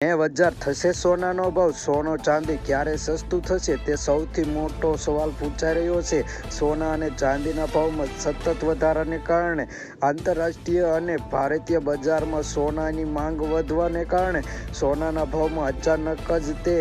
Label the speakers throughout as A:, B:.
A: બજાર થશે સોનાનો ભાવ? સોનો ચાંદી ક્યારે સસ્તું થશે તે સૌથી મોટો સવાલ પૂછાઈ રહ્યો છે. સોના અને ચાંદીના ભાવમાં સતત વધારાને કારણે આંતરરાષ્ટ્રીય અને ભારતીય બજારમાં સોનાની માંગ વધવાને કારણે સોનાના ભાવમાં અચાનક જ તે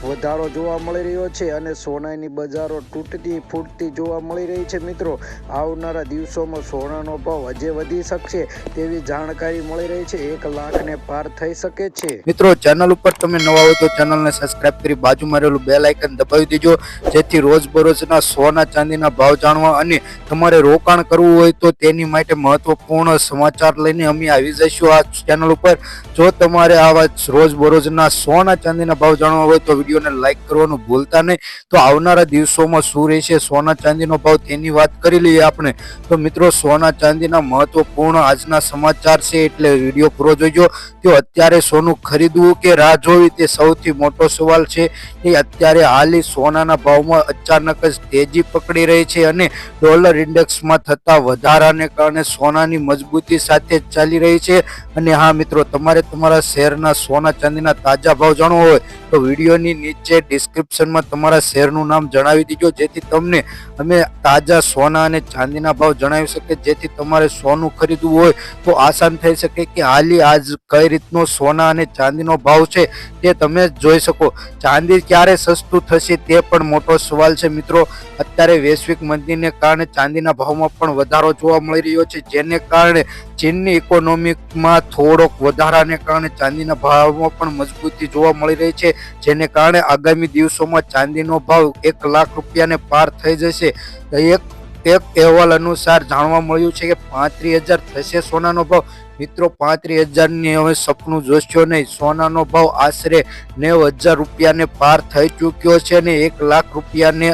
A: વધારો જોવા મળી રહ્યો છે અને સોનાની બજારો તૂટતી ફૂટતી જોવા મળી રહી છે. મિત્રો, આવનારા દિવસોમાં સોનાનો ભાવ હજી વધી શકશે તેવી જાણકારી મળી રહી છે. 1 લાખને પાર થઈ શકે છે.
B: મિત્રો, ચેનલ ઉપર તમે નવા હોય તો ચેનલને સબસ્ક્રાઇબ કરી બાજુમાં રહેલું બેલ આઇકન દબાવી દેજો, જેથી રોજબરોજના સોના ચાંદીના ભાવ જાણવા અને તમારે રોકાણ કરવું હોય તો તેની માટે મહત્વપૂર્ણ સમાચાર લઈને અમે આવી જઈશું આ ચેનલ ઉપર. જો તમારે આવા રોજબરોજના સોના ચાંદીના ભાવ જાણવા હોય તો વિડીયોને લાઈક કરવાનું ભૂલતા નહીં. તો આવનારા દિવસોમાં શું રહેશે સોના ચાંદીનો ભાવ તેની વાત કરી લઈએ આપણે. તો મિત્રો, સોના ચાંદીના મહત્વપૂર્ણ આજના સમાચાર છે, એટલે વિડીયો પૂરો જોઈજો. તો અત્યારે સોનું ખરીદવું કે રાહ જોવી તે સૌથી મોટો સવાલ છે. એ અત્યારે હાલી સોનાના ભાવમાં અચાનક જ તેજી પકડી રહી છે અને ડોલર ઇન્ડેક્સમાં થતા વધારાને કારણે સોનાની મજબૂતી સાથે જ ચાલી રહી છે. અને હા મિત્રો, તમારે તમારા શહેરના સોના ચાંદીના તાજા ભાવ જાણવો હોય તો વિડીયોની નીચે ડિસ્ક્રિપ્શનમાં તમારા શહેરનું નામ જણાવી દીજો, જેથી તમને અમે તાજા સોના અને ચાંદીના ભાવ જણાવી શકીએ. જેથી તમારે સોનું ખરીદવું હોય તો આસાન થઈ શકે કે હાલી આજ કઈ રીતનો સોના અને ચાંદીનો ભાવ છે તે તમે જોઈ શકો. ચાંદી ક્યારે સસ્તું થશે તે પણ મોટો સવાલ છે. મિત્રો, અત્યારે વૈશ્વિક મંદીને કારણે ચાંદીના ભાવમાં પણ વધારો જોવા મળી રહ્યો છે, જેને કારણે ચીનની ઇકોનોમીમાં થોડોક વધારાને કારણે ચાંદીના ભાવમાં પણ મજબૂતી જોવા મળી રહી છે, જેને કારણે આગામી દિવસોમાં ચાંદીનો ભાવ 1 લાખ રૂપિયાને પાર થઈ જશે. એક અહેવાલ અનુસાર જાણવા મળ્યું છે કે 35,000 થશે સોનાનો ભાવ. મિત્રો, 35,000ની હવે સપનું જોશો નહીં. સોનાનો ભાવ આશરે 90,000 રૂપિયાને પાર થઈ ચૂક્યો છે અને 1 લાખ રૂપિયાને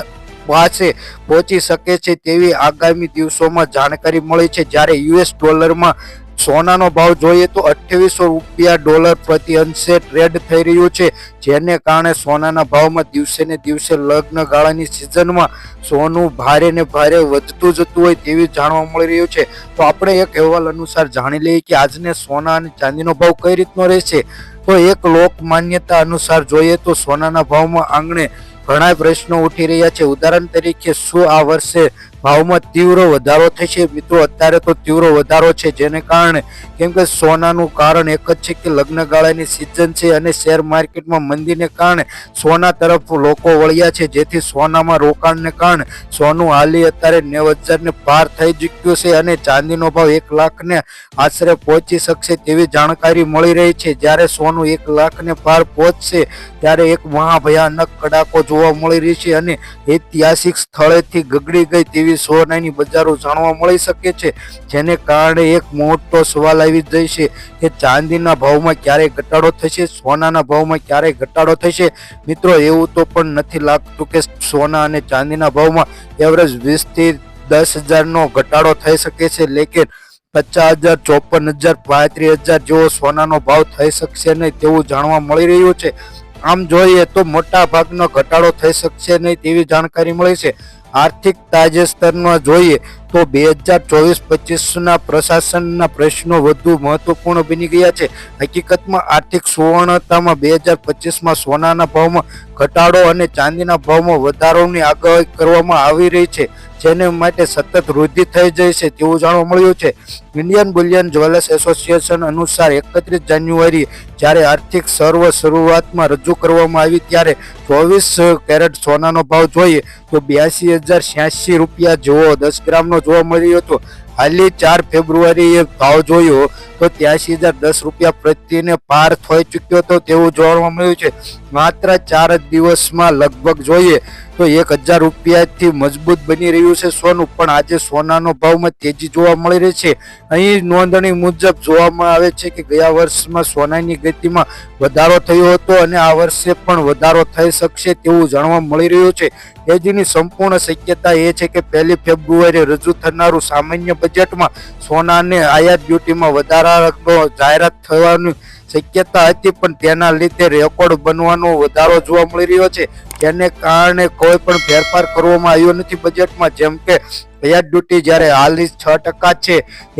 B: પાસે પહોંચી શકે છે તેવી આગામી દિવસોમાં જાણકારી મળી છે. જ્યારે યુએસ ડોલરમાં સોનાનો ભાવ જોઈએ તો 2800 રૂપિયા ડોલર પ્રતિ અંશે ટ્રેડ થઈ રહ્યું છે, જેને કારણે સોનાના ભાવમાં દિવસે ને દિવસે લગ્ન ગાળાની સિઝનમાં સોનું ભારે ને ભારે વધતું જતું હોય તેવી જાણવા મળી રહ્યું છે. તો આપણે એક અહેવાલ અનુસાર જાણી લઈએ કે આજને સોના અને ચાંદીનો ભાવ કઈ રીતનો રહેશે. તો એક લોક માન્યતા અનુસાર જોઈએ તો સોનાના ભાવમાં આંગણે ઘણા પ્રશ્નો ઉઠી રહ્યા છે. ઉદાહરણ તરીકે, શું આ વર્ષે ભાવમાં તીવ્ર વધારો થશે? મિત્રો, અત્યારે તો તીવ્ર વધારો છે, જેને કારણે કેમ કે સોનાનું કારણ એક જ છે કે લગ્નગાળાની સિઝન છે અને શેર માર્કેટમાં મંદીને કારણે સોના તરફ લોકો વળ્યા છે, જેથી સોનામાં રોકાણને કારણે સોનું હાલી અત્યારે 90,000ને પાર થઈ ચૂક્યું છે અને ચાંદીનો ભાવ 1 લાખને આશરે પહોંચી શકશે તેવી જાણકારી મળી રહી છે. જ્યારે સોનું 1 લાખને પાર પહોંચશે ત્યારે એક મહાભયાનક કડાકો જોવા મળી રહી છે અને ઐતિહાસિક સ્થળેથી ગગડી ગઈ તેવી સોનાની બજારો જાણવા મળી શકે છે, જેને કારણે એક મોટો સવાલ આવી જાય છે કે ચાંદીના ભાવમાં ક્યારે ઘટાડો થશે, સોનાના ભાવમાં ક્યારે ઘટાડો થશે. મિત્રો, એવું તો પણ નથી લાગતું કે સોના અને ચાંદીના ભાવમાં એવરેજ 20,000 થી 10,000નો ઘટાડો થઈ શકે છે, લેકિન 50,000, 54,000, 35,000 જેવો સોનાનો ભાવ થઈ શકશે નહીં તેવું જાણવા મળી રહ્યું છે. આમ જોઈએ તો મોટા ભાગનો ઘટાડો થઈ શકશે નહીં તેવી જાણકારી મળી છે. આર્થિક તાજેતરમાં જોઈએ તો 2024-25ના પ્રશાસનના પ્રશ્નો વધુ મહત્વપૂર્ણ બની ગયા છે. હકીકતમાં આર્થિક સુવર્ણતામાં 2025માં સોનાના ભાવમાં ઘટાડો અને ચાંદીના ભાવમાં વધારોની આગાહી કરવામાં આવી રહી છે, જેને માટે સતત વૃદ્ધિ થઈ જાય છે તેવું જાણવા મળ્યું છે. ઇન્ડિયન બુલિયન જ્વેલર્સ એસોસિએશન અનુસાર 31 જાન્યુઆરી જ્યારે આર્થિક શરૂઆતમાં રજૂ કરવામાં આવી ત્યારે 24 કેરેટ સોનાનો ભાવ જોઈએ તો 82,086 રૂપિયા જેવો 10 ગ્રામનો જોવા મળ્યો હતો. હાલની 4 ફેબ્રુઆરીએ ભાવ જોયો તો 83,010 રૂપિયા પ્રતિને પાર થઈ ચૂક્યો હતો તેવું જાણવા મળ્યું છે. માત્ર 4 દિવસમાં લગભગ જોઈએ તો 1,000 રૂપિયાથી મજબૂત બની રહ્યું છે સોનું. પણ આજે સોનાનો ભાવમાં તેજી જોવા મળી રહી છે. અહીં નોંધણી મુજબ જોવામાં આવે છે કે ગયા વર્ષમાં સોનાની ગતિમાં વધારો થયો હતો અને આ વર્ષે પણ વધારો થઈ શકશે તેવું જાણવા મળી રહ્યું છે. તેજીની સંપૂર્ણ શક્યતા એ છે કે 1 ફેબ્રુઆરીએ રજૂ થનારું સામાન્ય બજેટમાં સોના અને આયાત ડ્યુટીમાં વધારાનો જાહેરાત થવાની શક્યતા હતી, પણ તેના લીધે રેકોર્ડ બનવાનો વધારો જોવા મળી રહ્યો છે. તેને કારણે કોઈ પણ ફેરફાર કરવામાં આવ્યો નથી બજેટમાં. જેમ કે પેજ ડ્યુટી જ્યારે હાલની 6% છે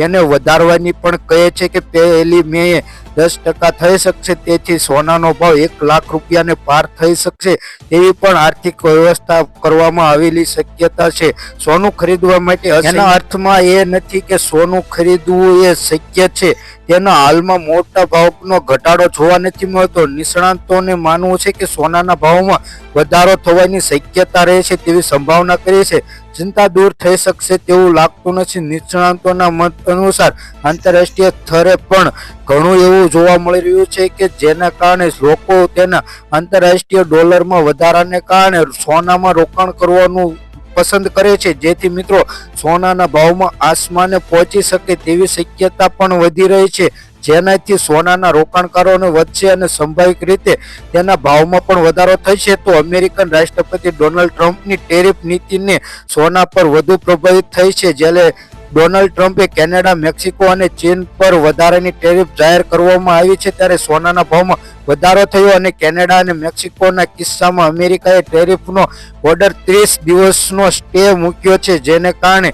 B: એને વધારવાની પણ કહે છે કે 1 મેએ 10% થઈ શકશે. તેથી સોનાનો ભાવ 1 લાખ રૂપિયાને પાર થઈ શકશે તેવી પણ આર્થિક વ્યવસ્થા કરવામાં આવેલી શક્યતા છે. સોનું ખરીદવા માટે એના અર્થમાં એ નથી કે સોનું ખરીદવું એ શક્ય છે. તેના હાલમાં મોટા ભાવનો ઘટાડો જોવા નથી મળતો. નિષ્ણાતોને માનવું છે કે સોનાના ભાવમાં વધારો થવાની શક્યતા રહે છે તેવી સંભાવના કરી છે. ચિંતા દૂર થઈ શકશે તેવું લાગતું નથી. નિષ્ણાતોના મત અનુસાર આંતરરાષ્ટ્રીય સ્તરે પણ ઘણું એવું જોવા મળી રહ્યું છે કે જેના કારણે લોકો તેના આંતરરાષ્ટ્રીય ડોલરમાં વધારાને કારણે સોનામાં રોકાણ કરવાનું પસંદ કરે છે. જેથી મિત્રો સોનાના ભાવમાં આસમાને પહોંચી શકે તેવી શક્યતા પણ વધી રહી છે, જેનાથી સોનાના રોકાણકારોને વધશે અને સંભાવિત રીતે તેના ભાવમાં પણ વધારો થશે. તો અમેરિકન રાષ્ટ્રપતિ ડોનાલ્ડ ટ્રમ્પની ટેરિફ નીતિને સોના પર વધુ પ્રભાવિત થઈ છે. જ્યારે ડોનાલ્ડ ટ્રમ્પે કેનેડા, મેક્સિકો અને ચીન પર વધારાની ટેરિફ જાહેર કરવામાં આવી છે ત્યારે સોનાના ભાવમાં વધારો થયો અને કેનેડા અને મેક્સિકોના કિસ્સામાં અમેરિકાએ ટેરિફનો ઓર્ડર 30 દિવસનો સ્ટે મૂક્યો છે, જેને કારણે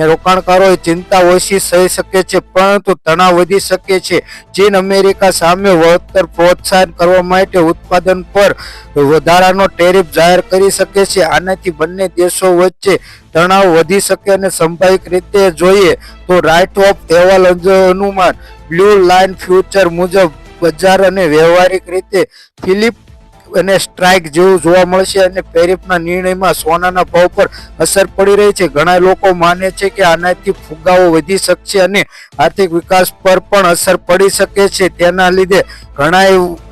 B: રોકાણકારોએ ચિંતા ઓછી થઈ શકે છે પરંતુ તણાવ વધી શકે છે. ચીન અમેરિકા સામે વળતર પ્રોત્સાહન કરવા માટે ઉત્પાદન પર વધારાનો ટેરિફ જાહેર કરી શકે છે. આનાથી બંને દેશો વચ્ચે તણાવ વધી શકે અને સંભાવિત રીતે જોઈએ તો રાઇટ ઓફ અહેવાલ અનુમાન બ્લુ લાઇન ફ્યુચર મુજબ બજાર અને વ્યવહારિક રીતે ફિલિપ અને સ્ટ્રાઇક જેવું જોવા મળશે અને ટેરિફના નિર્ણયમાં સોનાના ભાવ પર અસર પડી રહી છે. ઘણા લોકો માને છે કે આનાથી ફુગાવો વધી શકશે અને આર્થિક વિકાસ પર પણ અસર પડી શકે છે. તેના લીધે ઘણા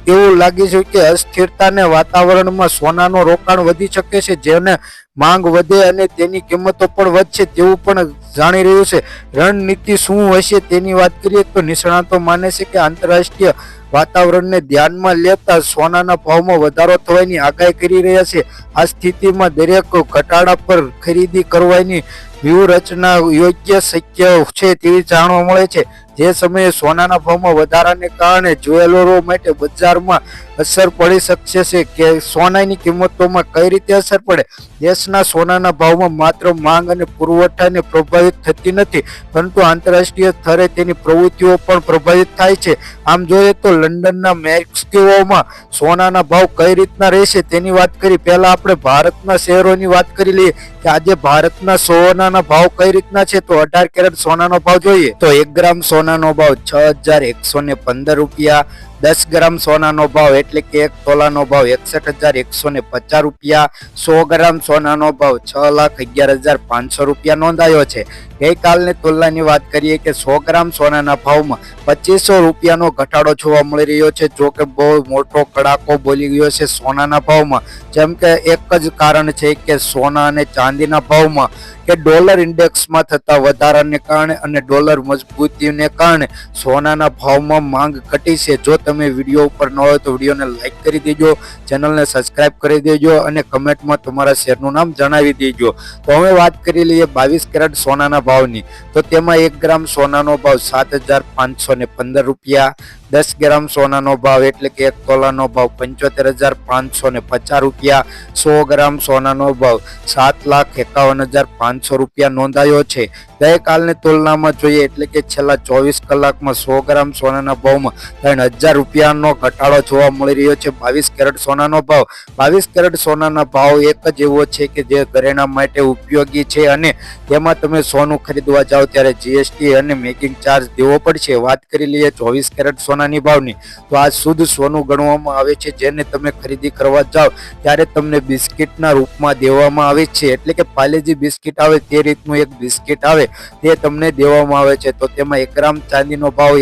B: એવું લાગે છે કે અસ્થિરતાના વાતાવરણમાં સોનાનું રોકાણ વધી શકે છે, જેને માંગ વધે અને તેની કિંમતો પણ વધશે તેવું પણ જાણી રહ્યું છે. રણનીતિ શું હશે તેની વાત કરીએ તો નિષ્ણાતો માને છે કે આંતરરાષ્ટ્રીય વાતાવરણને ધ્યાનમાં લેતા સોનાના ભાવમાં વધારો થવાની આગાહી કરી રહ્યા છે. આ સ્થિતિમાં દરેક ઘટાડા પર ખરીદી કરવાની વ્યૂહરચના યોગ્ય શક્ય છે તેવી જાણવા મળે છે. જે સમયે સોનાના ભાવમાં વધારાને કારણે જ્વેલરો માટે બજારમાં અસર પડી શકશે છે કે સોનાની કિંમતોમાં કઈ રીતે અસર પડે. દેશના સોનાના ભાવમાં માત્ર માંગ અને પુરવઠાને પ્રભાવિત થતી નથી પરંતુ આંતરરાષ્ટ્રીય સ્તરે તેની પ્રવૃત્તિઓ પણ પ્રભાવિત થાય છે. આમ જોઈએ તો લંડનના મેક્સિકોમાં સોનાના ભાવ કઈ રીતના રહેશે તેની વાત કરી. પહેલા આપણે ભારતના શહેરોની વાત કરી લઈએ કે આજે ભારતના સોનાના ભાવ કઈ રીતના છે. તો 18 કેરેટ સોનાનો ભાવ જોઈએ તો 1 ગ્રામ સોનાનો ભાવ 6115 રૂપિયા. 10 ગ્રામ સોનાનો ભાવ એટલે કે 1 તોલાનો ભાવ 61,150 રૂપિયા. 100 ગ્રામ સોનાનો ભાવ 6,11,500 રૂપિયા નોંધાયો છે. ગઈકાલની તુલનાની વાત કરીએ કે 100 ગ્રામ સોનાના ભાવમાં 2500 રૂપિયાનો ઘટાડો જોવા મળી રહ્યો છે. જો કે બહુ મોટો કડાકો બોલી ગયો છે સોનાના ભાવમાં. જેમ કે એક જ કારણ છે કે સોના અને ચાંદીના ભાવમાં કે ડોલર ઇન્ડેક્સમાં થતા વધારાને કારણે અને ડોલર મજબૂતીને કારણે સોનાના ભાવમાં માંગ ઘટી છે. જો તમે વિડીયો ઉપર ન હોય તો વિડીયોને લાઈક કરી દેજો, ચેનલને સબસ્ક્રાઇબ કરી દેજો અને કમેન્ટમાં તમારા શેરનું નામ જણાવી દેજો. તો હવે વાત કરી લઈએ 22 કેરેટ સોનાના ભાવની. તો તેમાં 1 ગ્રામ સોનાનો ભાવ 7,515 રૂપિયા. 10 ગ્રામ સોનાનો ભાવ એટલે કે 1 તોલાનો ભાવ 75,550 રૂપિયા. 100 ગ્રામ સોનાનો ભાવ 7,51,500 રૂપિયા નોંધાયો છે. ગઈકાલની તુલનામાં જોઈએ એટલે કે છેલ્લા 24 કલાકમાં 100 ગ્રામ સોનાના ભાવમાં 3,000 રૂપિયાનો ઘટાડો જોવા મળી રહ્યો છે. 22 કેરેટ સોનાનો ભાવ 22 કેરેટ સોનાના ભાવ એક જ એવો છે કે જે ઘરેણા માટે ઉપયોગી છે અને તેમાં તમે સોનું ખરીદવા જાઓ ત્યારે જીએસટી અને મેકિંગ ચાર્જ દેવો પડશે. વાત કરી લઈએ 24 કેરેટ સોનાની ભાવની તો આ શુદ્ધ સોનું ગણવામાં આવે છે, જેને તમે ખરીદી કરવા જાઓ ત્યારે તમને બિસ્કિટના રૂપમાં દેવામાં આવે છે. એટલે કે પાલેજી બિસ્કિટ આવે તે રીતનું એક બિસ્કિટ આવે તે તમને દેવામાં આવે છે. તો તેમાં 1 ગ્રામ ચાંદીનો ભાવ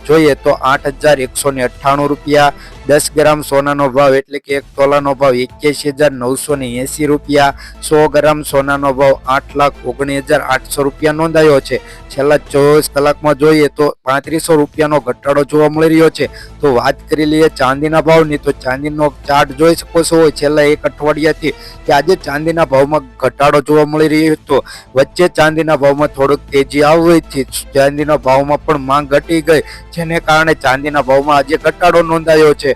B: જોઈએ તો 8,198 રૂપિયા. 10 ગ્રામ સોનાનો ભાવ એટલે કે 1 તોલાનો ભાવ 81,980 રૂપિયા. 100 ગ્રામ સોનાનો ભાવ 8,19,800 રૂપિયા નોંધાયો છે. છેલ્લા 24 કલાકમાં જોઈએ તો 3500 રૂપિયાનો ઘટાડો જોવા મળી રહ્યો છે. તો વાત કરી લઈએ ચાંદીના ભાવની તો ચાંદીનો ચાર્ટ જોઈ શકો છો છેલ્લા એક અઠવાડિયાથી કે આજે ચાંદીના ભાવમાં ઘટાડો જોવા મળી રહ્યો હતો. વચ્ચે ચાંદીના ભાવમાં થોડુંક તેજી આવવાથી ચાંદીના ભાવમાં પણ માંગ ઘટી ગઈ, જેને કારણે ચાંદીના ભાવમાં આજે ઘટાડો નોંધાયો છે.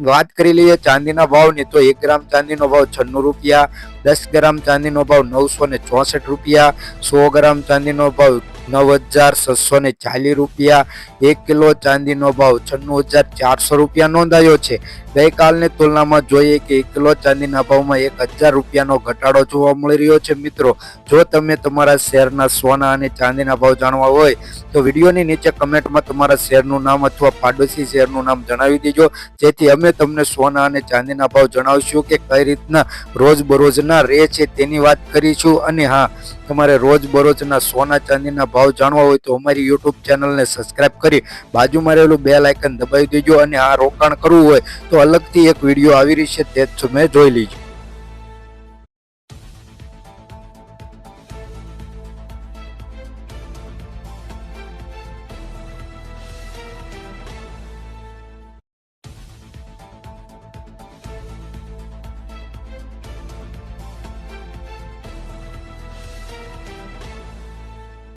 B: વાત કરી લઈએ ચાંદીના ભાવની તો 1 ગ્રામ ચાંદીનો ભાવ 96 રૂપિયા, 10 ગ્રામ ચાંદીનો ભાવ 964 રૂપિયા, 100 ગ્રામ ચાંદીનો ભાવ 9,640 રૂપિયા, 1 કિલો ચાંદીનો ભાવ 96,400 રૂપિયા નોંધાયો છે. ગઈકાલની તુલનામાં જોઈએ કે 1 કિલો ચાંદીના ભાવમાં 1,000 રૂપિયાનો ઘટાડો જોવા મળી રહ્યો છે. મિત્રો, જો તમે તમારા શહેરના સોના અને ચાંદીના ભાવ જાણવા હોય તો વિડીયોની નીચે કમેન્ટમાં તમારા શહેરનું નામ અથવા પાડોશી શહેરનું નામ જણાવી દેજો, જેથી અમે તમને સોના અને ચાંદીના ભાવ જણાવશું કે કઈ રીતના રોજબરોજના રહે છે તેની વાત કરીશું. અને હા, તમારે રોજબરોજના સોના ચાંદીના ભાવ જાણવા હોય તો અમારી યુટ્યુબ ચેનલને સબસ્ક્રાઇબ કરી બાજુમાં રહેલું બેલ આઇકન દબાવી દેજો. અને આ રોકાણ કરવું હોય તો અલગથી એક વિડીયો આવી રહી છે તે તમે જોઈ લીજો.